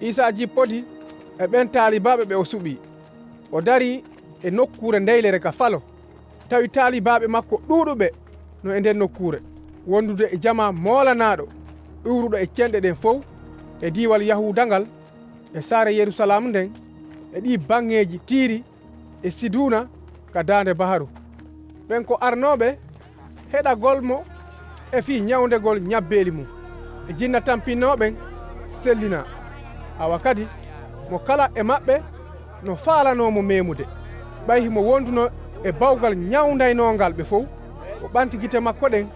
Isa jippodi e ɓen taalibaɓe ɓe o suɓi. O dari e nokkure ndeylere ka falo. Tawi taalibaɓe makko ɗuuɗuɓe no e nden nokkure, wondude e jama molanaɗo iwruɗo e cenɗe ɗen fof e diwal yahudangal e saare Yerusalem nden e ɗi bangeji Tiiri e Siduna ka dande baharu. ɓen ko arnoɓe heɗagol mo e fi ñawdegol ñabbeli mum e jinna tampinnoɓen sellina. Awa kadi mo kala e maɓɓe no faalanomo memude, ɓay himo wonduno e bawgal ñawdaynongal ɓe fof. O ɓanti gite makko ɗen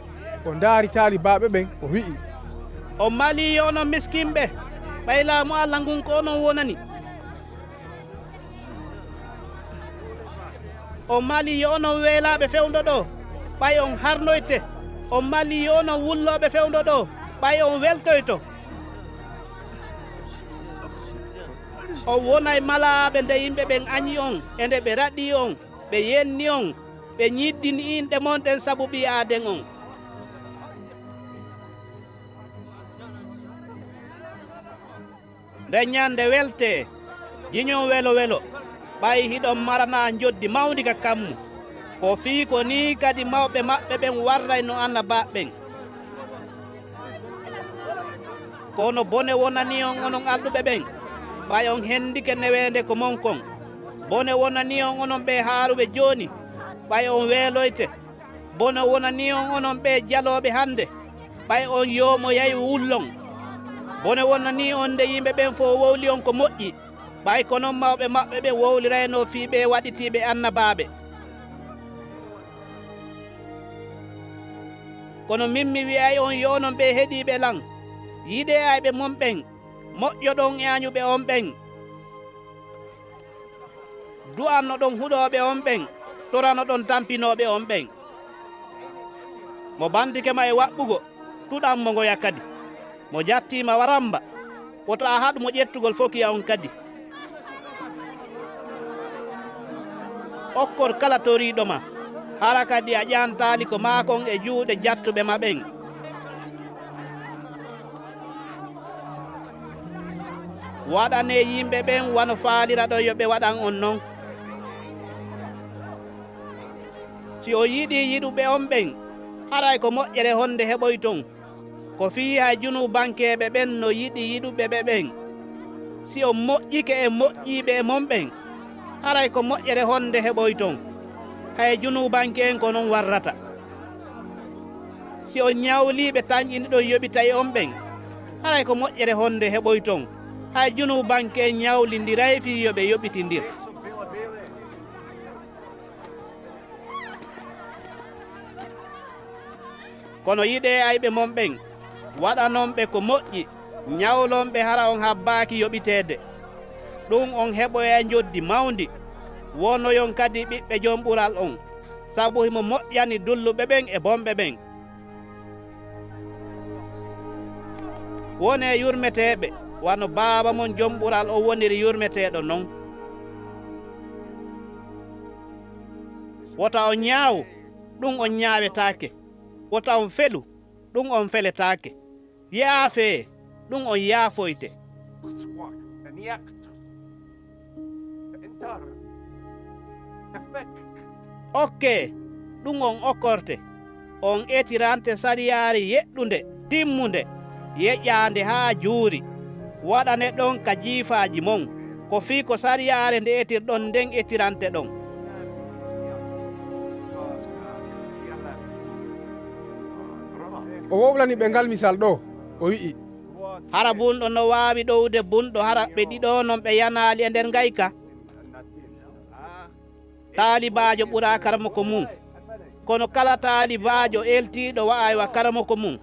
o ndaari taalibaɓe ɓen o wi'i, o mali onon miskimɓe ɓay laamu Allah ngun ko onon wonani. O mali onon weelaɓe fewndo ɗo ɓay on harnoyte. O mali onon wulloɓe fewndo ɗo ɓay on weltoyto. O wonay malaɓe nde yimɓe ɓen añi on e nde ɓe raɗi on, ɓe yenni on, ɓe ñiddini inɗe mon ɗen sabu ɓi aaden on. Nde ñande welte jiñon welo welo ɓay hiɗon marana joddi mawdi ka kammu. Ko fii ko ni kadi mawɓe maɓɓe ɓen warray no annabaɓen. Kono bone wonani on onon alɗuɓe ɓen, ɓay on hendike newende ko monkon. Bone wonani on onon ɓe haaruɓe joni, ɓay on weeloyte. Bone wonani on onon ɓe jaloɓe hande, ɓay on yomo yayi wullon. Bone wonani on nde yimɓe ɓen fo wowli on ko moƴƴi, ɓay ko noon mawɓe maɓɓe ɓe wowlirayno fii ɓe waɗitiɓe annabaɓe. Kono min mi wiyay on yo onon ɓe heeɗiɓe lan, yiɗe ayɓe mon ɓen, moƴƴoɗon e añuɓe on ɓen, du'anno ɗon huɗoɓe on ɓen, torano ɗon tampinoɓe on ɓen. Mo bandikema e waɓɓugo tuɗanmo ngoya kadi, mo jattima waramba woto a haɗumo ƴettugol fokiya on kadi. Okkor kala toriɗoma, hara kadi a ƴantali ko makon e juuɗe jattuɓe maɓen. Waɗane yimɓe ɓen wano faalira ɗo yoɓe waɗan on non. Si o yiɗi yiɗuɓe on ɓen, haray ko moƴƴere honde heɓoy ton. Ko fii hay junu bankeɓe ɓen no yiɗi yiɗuɓe ɓe ɓen. Si o moƴƴike e moƴƴiɓe e mon ɓen, haray ko moƴƴere honde heɓoy ton. Hay junu banke en ko non warrata. Si o ñawliɓe tañƴini ɗon yoɓitay on ɓen, haray ko moƴƴere honde heɓoy ton. Hay junu banke ñawlindiray fi yoɓe yoɓitindir. Kono yiɗe ayɓe mon ɓen, waɗanonɓe ko moƴƴi, ñawlonɓe hara on habbaaki yoɓiteede. Ɗum on heɓoya joddi mawndi, wonoyon kadi ɓiɓɓe jom ɓural on, sabu himo moƴƴani dulluɓe ɓen e bomɓe ɓen. Wone yurmeteɓe, wano baaba mon jom ɓural o woniri yurmeteɗo non. Wota on ñaaw, ɗum on ñaawetaake. Wota on felu, ɗum on feletaake. Yaafe, ɗum on yaafoyte. Okke, ɗum on okkorte. On etirante sariyaari yeɗɗunde, timmunde, yeƴƴaande haa juuri. Waɗane ɗon ka jiifaaji mon, ko fii ko sariyaare nde etirɗon nden etirante ɗon. o wowlani ɓe ngal misal ɗo o wi'i, hara bunɗo no waawi ɗowde bunɗo hara ɓe ɗiɗo non ɓe yanaali e nder ngayka. Taalibaajo ɓuraa karamoko mum, kono kala taalibaajo eltiiɗo wa'ay wa karamoko mum.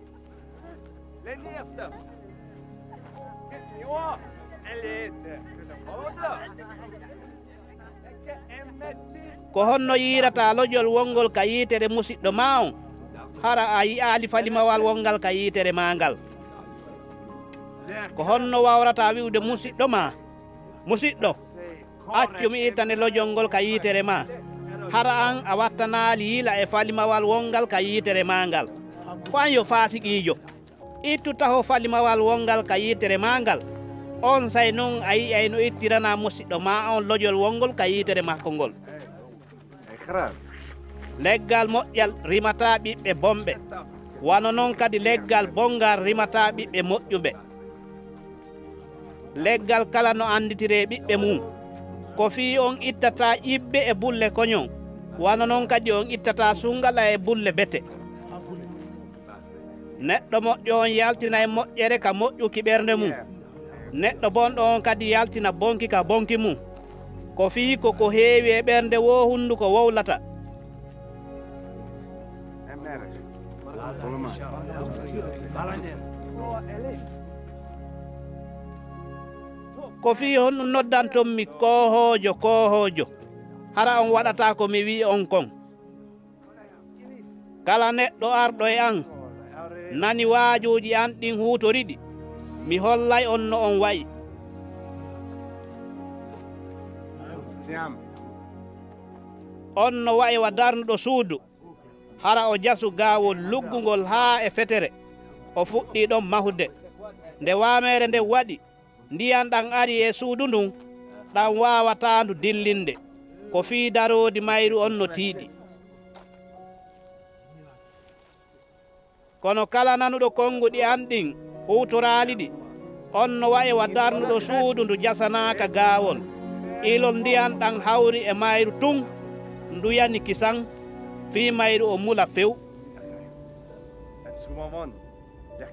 Ko honno yiirata lojol wongol ka yiitere musiɗɗo ma on, hara a yi'aali falimawal wongal ka yiitere ma ngal. Ko honno wawrata wi'ude musiɗɗo ma, musiɗɗo, accu mi ittane lojol ngol ka yiitere ma, hara an a wattanaali yiila e falimawal wongal ka yiitere ma ngal. Ko an yo faasiqiijo, ittu taho falimawal wongal ka yiitere ma ngal, on say noon a yi ay no ittirana musidɗo ma on lojol wongol ka yitere makko ngol leggal moƴƴal rimata ɓiɓɓe bomɓe wano noon kadi leggal bongal rimata ɓiɓɓe moƴƴuɓe leggal kala no anditire ɓiɓɓe mum ko fi on ittata ƴibbe e bulle koñon wano noon kadi on ittata sungala e bulle bete neɗɗo moƴƴo on yaltina e moƴƴere ka moƴƴuki ɓernde mum neɗɗo bonɗo on kadi yaltina bonki ka bonki mum ko fi koko heewi e ɓernde wo hunduko wowlata ko fi honɗum noddantonmi kohojo kohojo hara on waɗata ko mi wi on kon kala neɗɗo arɗo e an nani waajuji an ɗin huutoriɗi mi hollay on no on wayi on no wayi wa darnuɗo suudu hara o jasu gaawol luggugol haa e fetere o fuɗɗi ɗon mahude nde waamere nde waɗi ndiyan ɗan ari e suudu ndun ɗan waawatandu dillinde ko fii darodi mayru on no tiiɗi kono kala nanuɗo konnguɗi an ɗin huutoraali ɗi on no wayi wa darnuɗo suudu ndu jasanaaka gaawol ilol ndiyan ɗan hawri e mayru tun ndu yani kisan fii mayru o mula few En zo man, ja,